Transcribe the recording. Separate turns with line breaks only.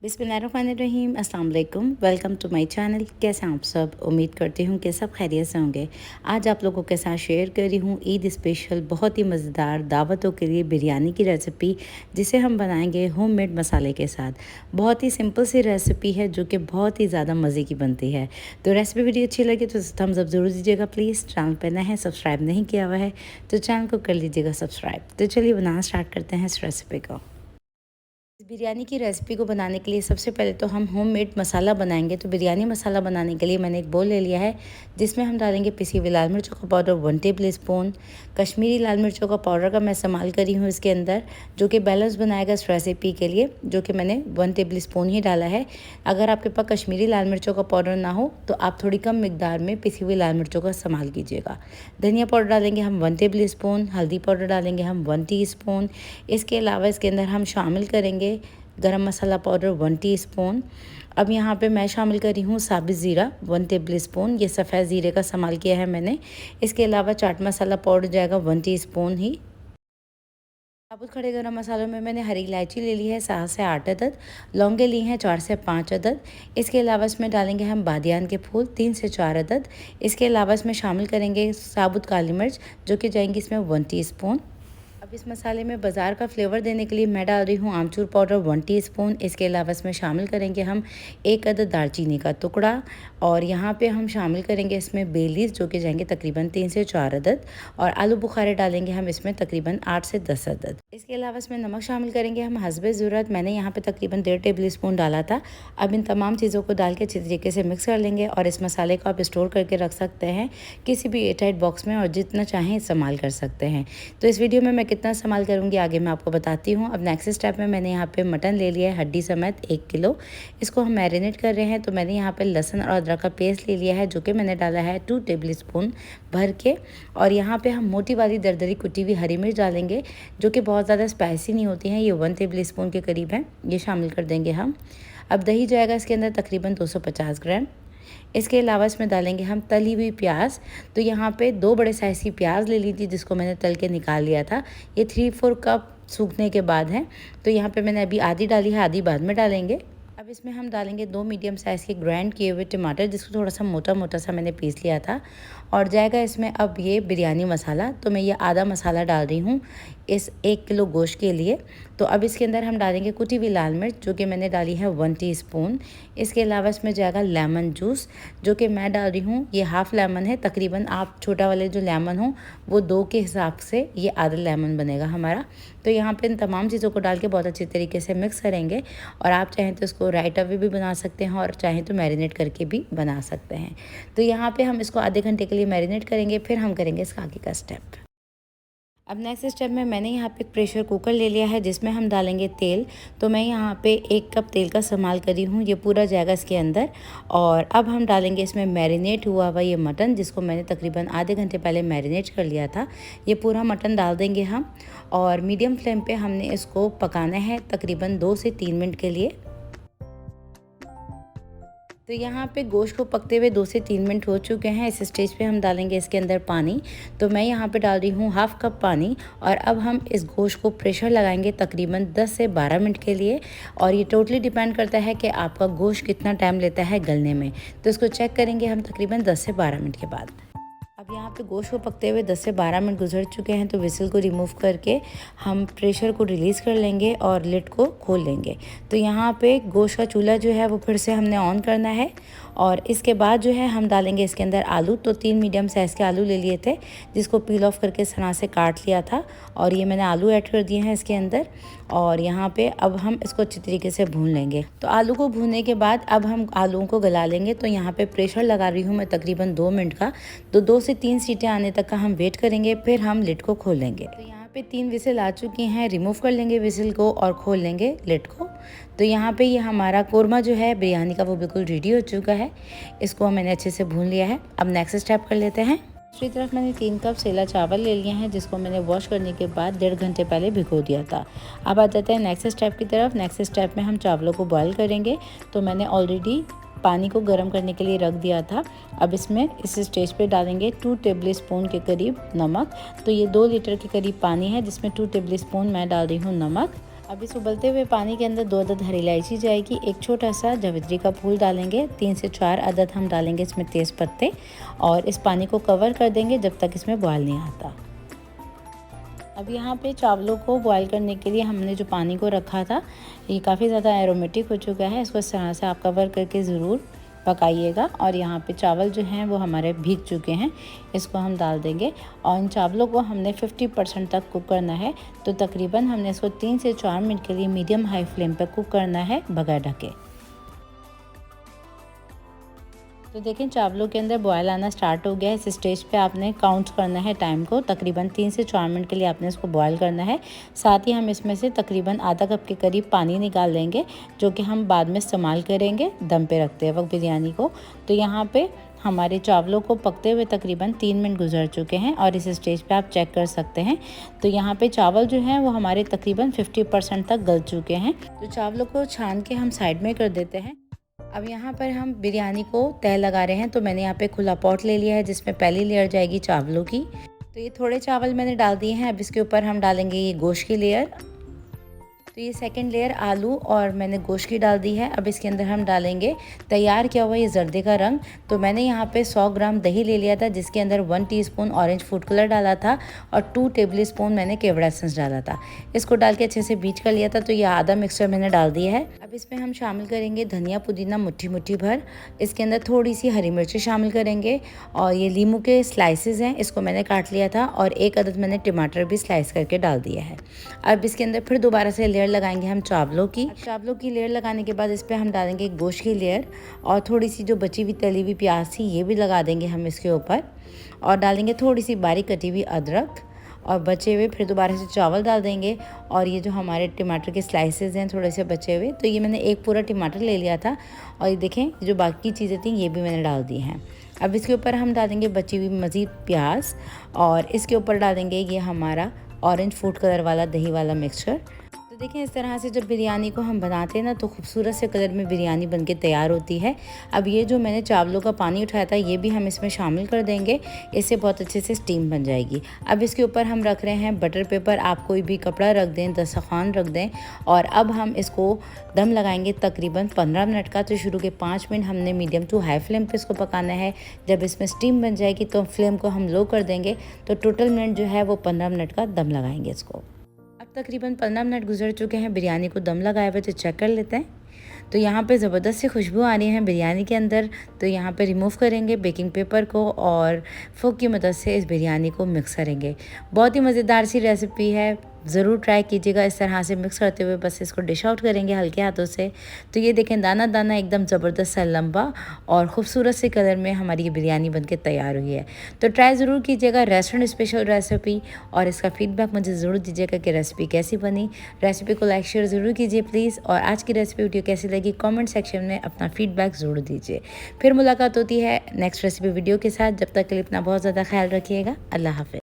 बिस्मिल्लाहिर्रहमानिर्रहीम, अस्सलाम वालेकुम। Welcome to my channel. कैसे हैं आप सब? उम्मीद करती हूँ कि सब खैरियत से होंगे। आज आप लोगों के साथ शेयर कर रही हूँ ईद स्पेशल बहुत ही मज़ेदार दावतों के लिए बिरयानी की रेसिपी, जिसे हम बनाएंगे होममेड मसाले के साथ। बहुत ही सिंपल सी रेसिपी है जो कि बहुत ही ज़्यादा मज़े की बनती है। तो रेसिपी वीडियो अच्छी लगे तो थम्स अप ज़रूर दीजिएगा प्लीज़। चैनल पर नए हैं, सब्सक्राइब नहीं किया हुआ है तो चैनल को कर लीजिएगा सब्सक्राइब। तो चलिए बनाना स्टार्ट करते हैं इस रेसिपी को। इस बिरयानी की रेसिपी को बनाने के लिए सबसे पहले तो हम होममेड मसाला बनाएंगे। तो बिरयानी मसाला बनाने के लिए मैंने एक बोल ले लिया है, जिसमें हम डालेंगे पिसी हुई लाल मिर्चों का पाउडर 1 टेबल स्पून। कश्मीरी लाल मिर्चों का पाउडर का मैं इस्तेमाल करी हूँ इसके अंदर, जो कि बैलेंस बनाएगा इस रेसिपी के लिए, जो कि मैंने 1 टेबल स्पून ही डाला है। अगर आपके पास कश्मीरी लाल मिर्चों का पाउडर ना हो तो आप थोड़ी कम मिकदार में पिसी हुई लाल मिर्चों का इस्तेमाल कीजिएगा। धनिया पाउडर डालेंगे हम 1 टेबल स्पून, हल्दी पाउडर डालेंगे हम 1 टीस्पून। इसके अलावा इसके अंदर हम शामिल करेंगे गरम मसाला पाउडर 1 टीस्पून। अब यहाँ पे मैं शामिल कर रही हूँ साबित ज़ीरा 1 टेबल स्पून। ये सफ़ेद ज़ीरे का इस्तेमाल किया है मैंने। इसके अलावा चाट मसाला पाउडर जाएगा 1 टीस्पून ही। साबुत खड़े गरम मसालों में मैंने हरी इलायची ले ली है 7 से 8 अदद, लौंगे ली हैं 4 से 5 अदद। इसके अलावा इसमें डालेंगे हम बादियान के फूल 3 से 4 अदद। इसके अलावा इसमें शामिल करेंगे साबुत काली मिर्च, जो कि जाएंगी इसमें 1 टीस्पून। अब इस मसाले में बाज़ार का फ्लेवर देने के लिए मैं डाल रही हूँ आमचूर पाउडर 1 टीस्पून। इसके अलावा इसमें शामिल करेंगे हम 1 अदद दालचीनी का टुकड़ा, और यहाँ पे हम शामिल करेंगे इसमें बे लीव्स, जो कि जाएंगे तकरीबन 3 से 4 अदद, और आलू बुखारे डालेंगे हम इसमें तकरीबन 8 से 10 अदद। इसके अलावा इसमें नमक शामिल करेंगे हम हस्बे ज़रूरत। मैंने यहाँ पे तकरीबन 1.5 टेबल स्पून डाला था। अब इन तमाम चीज़ों को डाल के अच्छी तरीके से मिक्स कर लेंगे, और इस मसाले को आप स्टोर करके रख सकते हैं किसी भी एयरटाइट बॉक्स में, और जितना चाहें इस्तेमाल कर सकते हैं। तो इस वीडियो में मैं कितना इस्तेमाल करूँगी आगे मैं आपको बताती हूँ। अब नेक्स्ट स्टेप में मैंने यहाँ पे मटन ले लिया है हड्डी समेत 1 किलो। इसको हम मैरिनेट कर रहे हैं। तो मैंने यहाँ पे लहसुन और अदरक का पेस्ट ले लिया है, जो कि मैंने डाला है 2 टेबल स्पून भर के। और यहाँ पे हम मोटी वाली दरदरी कुटी हुई हरी मिर्च डालेंगे, जो कि बहुत ज़्यादा स्पाइसी नहीं होती हैं। ये 1 टेबल स्पून के करीब है, ये शामिल कर देंगे हम। अब दही जाएगा इसके अंदर तकरीबन 250 ग्राम। इसके अलावा इसमें डालेंगे हम तली हुई प्याज। तो यहाँ पे 2 बड़े साइज़ की प्याज ले ली थी, जिसको मैंने तल के निकाल लिया था। ये 3-4 कप सूखने के बाद है। तो यहाँ पे मैंने अभी आधी डाली है, आधी बाद में डालेंगे। अब इसमें हम डालेंगे 2 मीडियम साइज़ के ग्राइंड किए हुए टमाटर, जिसको थोड़ा सा मोटा मोटा सा मैंने पीस लिया था। और जाएगा इसमें अब ये बिरयानी मसाला। तो मैं ये आधा मसाला डाल रही हूँ इस 1 किलो गोश्त के लिए। तो अब इसके अंदर हम डालेंगे कुटी हुई लाल मिर्च, जो कि मैंने डाली है 1 टीस्पून। इसके अलावा इसमें जाएगा लेमन जूस, जो कि मैं डाल रही हूँ ये हाफ़ लेमन है। तकरीबन आप छोटा वाले जो लेमन हो वो 2 के हिसाब से ये आधा लेमन बनेगा हमारा। तो यहाँ पे इन तमाम चीज़ों को डाल के बहुत अच्छी तरीके से मिक्स करेंगे। और आप चाहें तो इसको राइट अवे भी बना सकते हैं, और चाहें तो मैरिनेट करके भी बना सकते हैं। तो यहाँ पे हम इसको आधे घंटे के लिए मैरिनेट करेंगे, फिर हम करेंगे इसका आगे का स्टेप। अब नेक्स्ट स्टेप में मैंने यहाँ पे प्रेशर कुकर ले लिया है, जिसमें हम डालेंगे तेल। तो मैं यहाँ पे 1 कप तेल का इस्तेमाल करी हूँ, ये पूरा जाएगा इसके अंदर। और अब हम डालेंगे इसमें मैरिनेट हुआ हुआ ये मटन, जिसको मैंने तकरीबन आधे घंटे पहले मैरिनेट कर लिया था। ये पूरा मटन डाल देंगे हम, और मीडियम फ्लेम पे हमने इसको पकाना है तकरीबन 2 से 3 मिनट के लिए। तो यहाँ पे गोश्त को पकते हुए 2 से 3 मिनट हो चुके हैं। इस स्टेज पे हम डालेंगे इसके अंदर पानी। तो मैं यहाँ पे डाल रही हूँ हाफ़ कप पानी, और अब हम इस गोश्त को प्रेशर लगाएंगे तकरीबन 10 से 12 मिनट के लिए। और ये टोटली डिपेंड करता है कि आपका गोश्त कितना टाइम लेता है गलने में। तो इसको चेक करेंगे हम तकरीबन 10 से 12 मिनट के बाद। अब यहाँ पे गोश्त को पकते हुए 10 से 12 मिनट गुजर चुके हैं। तो विसल को रिमूव करके हम प्रेशर को रिलीज़ कर लेंगे और लिड को खोल लेंगे। तो यहाँ पे गोश्त का चूल्हा जो है वो फिर से हमने ऑन करना है। और इसके बाद जो है हम डालेंगे इसके अंदर आलू। तो 3 मीडियम साइज़ के आलू ले लिए थे, जिसको पील ऑफ करके सना से काट लिया था, और ये मैंने आलू ऐड कर दिए हैं इसके अंदर। और यहाँ पे अब हम इसको अच्छी तरीके से भून लेंगे। तो आलू को भूनने के बाद अब हम आलूओं को गला लेंगे। तो यहाँ पे प्रेशर लगा रही हूँ मैं तकरीबन 2 मिनट का। तो 2 से 3 सीटें आने तक का हम वेट करेंगे, फिर हम लिड को खोल लेंगे। तो यहाँ पे 3 विसल आ चुकी हैं। रिमूव कर लेंगे विसल को और खोल लेंगे लिड को। तो यहाँ पे ये हमारा कोरमा जो है बिरयानी का वो बिल्कुल रेडी हो चुका है। इसको मैंने अच्छे से भून लिया है। अब नेक्स्ट स्टेप कर लेते हैं। दूसरी तरफ मैंने 3 कप सेला चावल ले लिए हैं, जिसको मैंने वॉश करने के बाद 1.5 घंटे पहले भिगो दिया था। अब आ जाते हैं नेक्स्ट स्टेप की तरफ। नेक्स्ट स्टेप में हम चावलों को बॉईल करेंगे। तो मैंने ऑलरेडी पानी को गर्म करने के लिए रख दिया था। अब इसमें इस स्टेज पे डालेंगे 2 टेबल स्पून के करीब नमक। तो ये 2 लीटर के करीब पानी है, जिसमें 2 टेबल स्पून मैं डाल रही हूँ नमक। अब इस उबलते हुए पानी के अंदर 2 अदद हरी इलायची जाएगी, एक छोटा सा जावित्री का फूल डालेंगे, 3 से 4 अदद हम डालेंगे इसमें तेज़ पत्ते और इस पानी को कवर कर देंगे जब तक इसमें बॉयल नहीं आता। अब यहाँ पे चावलों को बॉयल करने के लिए हमने जो पानी को रखा था ये काफ़ी ज़्यादा एरोमेटिक हो चुका है, इसको इस तरह से आप कवर करके ज़रूर पकाइएगा। और यहाँ पे चावल जो हैं वो हमारे भीग चुके हैं, इसको हम डाल देंगे और इन चावलों को हमने 50% तक कुक करना है। तो तकरीबन हमने इसको 3 से 4 मिनट के लिए मीडियम हाई फ्लेम पर कुक करना है बगैर ढके। तो देखें चावलों के अंदर बॉयल आना स्टार्ट हो गया है। इस स्टेज पे आपने काउंट करना है टाइम को, तकरीबन 3 से 4 मिनट के लिए आपने इसको बॉयल करना है। साथ ही हम इसमें से तकरीबन आधा कप के करीब पानी निकाल लेंगे जो कि हम बाद में इस्तेमाल करेंगे दम पे रखते वक्त बिरयानी को। तो यहाँ पे हमारे चावलों को पकते हुए तकरीबन 3 मिनट गुजर चुके हैं और इस स्टेज पे आप चेक कर सकते हैं। तो यहाँ पे चावल जो हैं वो हमारे तकरीबन 50% तक गल चुके हैं। तो चावलों को छान के हम साइड में कर देते हैं। अब यहाँ पर हम बिरयानी को तह लगा रहे हैं। तो मैंने यहाँ पे खुला पॉट ले लिया है जिसमें पहली लेयर जाएगी चावलों की। तो ये थोड़े चावल मैंने डाल दिए हैं। अब इसके ऊपर हम डालेंगे ये गोश्त की लेयर। तो ये सेकंड लेयर आलू और मैंने गोश्त की डाल दी है। अब इसके अंदर हम डालेंगे तैयार किया हुआ ये जर्दे का रंग। तो मैंने यहाँ पे 100 ग्राम दही ले लिया था जिसके अंदर 1 टीस्पून ऑरेंज फूड कलर डाला था और 2 टेबल स्पून मैंने केवड़ा एसेंस डाला था। इसको डाल के अच्छे से बीट कर लिया था। तो ये आधा मिक्सचर मैंने डाल दिया है। अब इसमें हम शामिल करेंगे धनिया पुदीना मुट्ठी मुट्ठी भर। इसके अंदर थोड़ी सी हरी मिर्ची शामिल करेंगे और ये लीमू के स्लाइसेस हैं, इसको मैंने काट लिया था और 1 अदद मैंने टमाटर भी स्लाइस करके डाल दिया है। अब इसके अंदर फिर दोबारा से लेयर लगाएंगे हम चावलों की लेयर लगाने के बाद इस पर हम डालेंगे गोश्त की लेयर और थोड़ी सी जो बची हुई तली हुई प्याज थी ये भी लगा देंगे हम इसके ऊपर और डालेंगे थोड़ी सी बारीक कटी हुई अदरक और बचे हुए फिर दोबारा से चावल डाल देंगे। और ये जो हमारे टमाटर के स्लाइसेस हैं थोड़े से बचे हुए, तो ये मैंने एक पूरा टमाटर ले लिया था और ये देखें जो बाकी चीज़ें थी ये भी मैंने डाल दी हैं। अब इसके ऊपर हम डालेंगे बची हुई मज़ीद प्याज और इसके ऊपर डालेंगे ये हमारा ऑरेंज फूड कलर वाला दही वाला मिक्सचर। तो देखें इस तरह से जब बिरयानी को हम बनाते हैं ना तो खूबसूरत से कलर में बिरयानी बनके तैयार होती है। अब ये जो मैंने चावलों का पानी उठाया था ये भी हम इसमें शामिल कर देंगे, इससे बहुत अच्छे से स्टीम बन जाएगी। अब इसके ऊपर हम रख रहे हैं बटर पेपर। आप कोई भी कपड़ा रख दें, दस्तरखान रख दें और अब हम इसको दम लगाएंगे तकरीबन 15 मिनट का। तो शुरू के 5 मिनट हमने मीडियम टू हाई फ्लेम पर इसको पकाना है। जब इसमें स्टीम बन जाएगी तो फ्लेम को हम लो कर देंगे। तो टोटल मिनट जो है वो 15 मिनट का दम लगाएंगे इसको। अब तकरीबन 15 मिनट गुजर चुके हैं बिरयानी को दम लगाए हुए, तो चेक कर लेते हैं। तो यहाँ पे ज़बरदस्त सी खुशबू आ रही है बिरयानी के अंदर। तो यहाँ पे रिमूव करेंगे बेकिंग पेपर को और फोक की मदद से इस बिरयानी को मिक्स करेंगे। बहुत ही मज़ेदार सी रेसिपी है, ज़रूर ट्राई कीजिएगा। इस तरह से मिक्स करते हुए बस इसको डिश आउट करेंगे हल्के हाथों से। तो ये देखें दाना दाना एकदम ज़बरदस्त सा लंबा और ख़ूबसूरत से कलर में हमारी ये बिरयानी बनके तैयार हुई है। तो ट्राई ज़रूर कीजिएगा, रेस्टोरेंट स्पेशल रेसिपी। और इसका फीडबैक मुझे ज़रूर दीजिएगा कि रेसिपी कैसी बनी। रेसिपी को लाइक शेयर ज़रूर कीजिए प्लीज़। और आज की रेसिपी वीडियो कैसी लगी कमेंट सेक्शन में अपना फीडबैक ज़रूर दीजिए। फिर मुलाकात होती है नेक्स्ट रेसिपी वीडियो के साथ। जब तक के लिए अपना बहुत ज़्यादा ख्याल रखिएगा। अल्लाह हाफ़िज़।